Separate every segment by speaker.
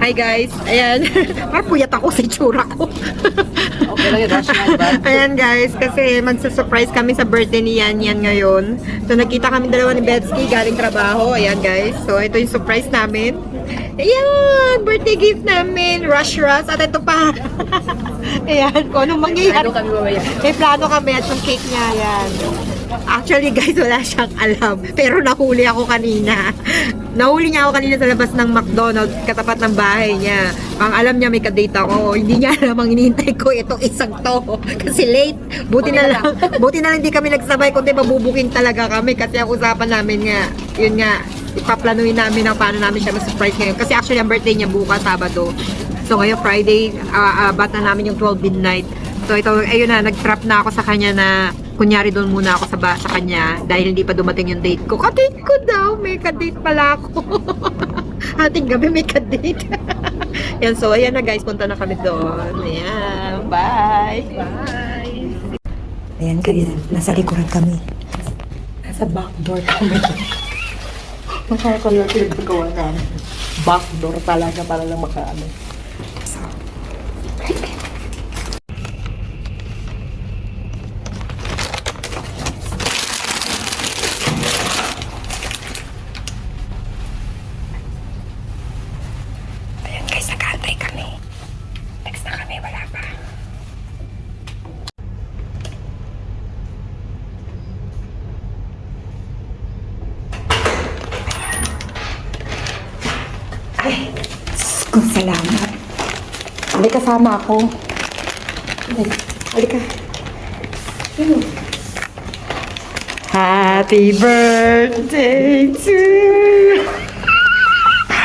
Speaker 1: Hi guys, ayan. Parang puyat ako sa itsura ko.
Speaker 2: Okay lang yun, rational ba?
Speaker 1: Ayan guys, kasi magsa-surprise kami sa birthday ni Yan Yan ngayon. So nagkita kami dalawa ni Betsky galing trabaho. Ayan guys, so ito yung surprise namin. Ayan, birthday gift namin. Rush. At ito pa. Ayan, kung anong mangyayari.
Speaker 2: Ano kami mamaya?
Speaker 1: May plano kami at yung cake niya, ayan. Actually guys, wala siyang alam. Pero nahuli ako kanina. Nahuli niya ako kanina sa labas ng McDonald's, katapat ng bahay niya. Ang alam niya may kadate ako. Hindi niya alam ang hinihintay ko itong isang to. Kasi late. Buti na lang hindi kami nagsabay, kundi mabubuking talaga kami. Kasi ang usapan namin nga, yun nga, ipaplanuin namin ang paano namin siya ma-surprise ngayon. Kasi actually ang birthday niya bukas, Sabado. So ngayon Friday, bat na namin yung 12 midnight. So ito, ayun na, nag-trap na ako sa kanya na kunyari doon muna ako sa kanya dahil hindi pa dumating yung date ko. Kadate ko daw, may kadate pala ako. Ating gabi may kadate. Yan, so ayan na guys, punta na kami doon. Ayan, bye! Bye! Ayan guys, nasa likuran kami. Nasa backdoor kami.
Speaker 2: Makakala pinagagawa namin. Backdoor talaga para lang makaano.
Speaker 1: Ayan guys, nag-aantay kami. Text na kami, wala pa. Ay, kung salamat. Halika, kasama ako. Halika. Happy birthday to you.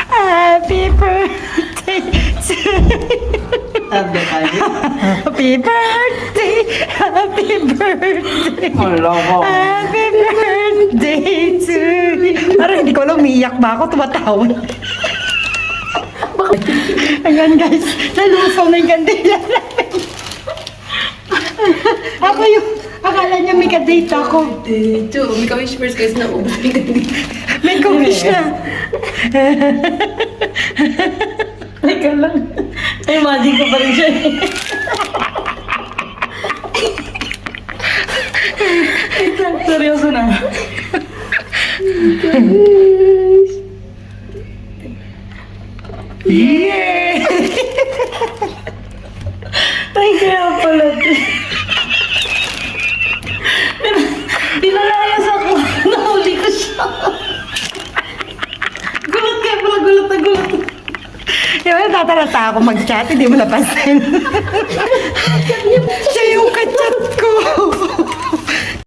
Speaker 1: Happy birthday to you. Happy birthday. Happy birthday. Happy birthday to you. Parang hindi ko alam, umiiyak ba ako? Tumatawa. Ayan guys, nalusaw na yung kandila namin. Ako yung, akala niya may kadate ako.
Speaker 2: Ito, may ka-wish first guys na ubus yung ganito.
Speaker 1: May ka-wish na.
Speaker 2: Teka lang. Ay, magic ko pa rin siya. Ito, seryoso na.
Speaker 1: Yeah!
Speaker 2: Ay, kaya pala. Dinalayas ako. Nahuli ko siya. Gulat kaya pala, gulat na gulat.
Speaker 1: Yung tatarata ako mag-chat, hindi mo napansin.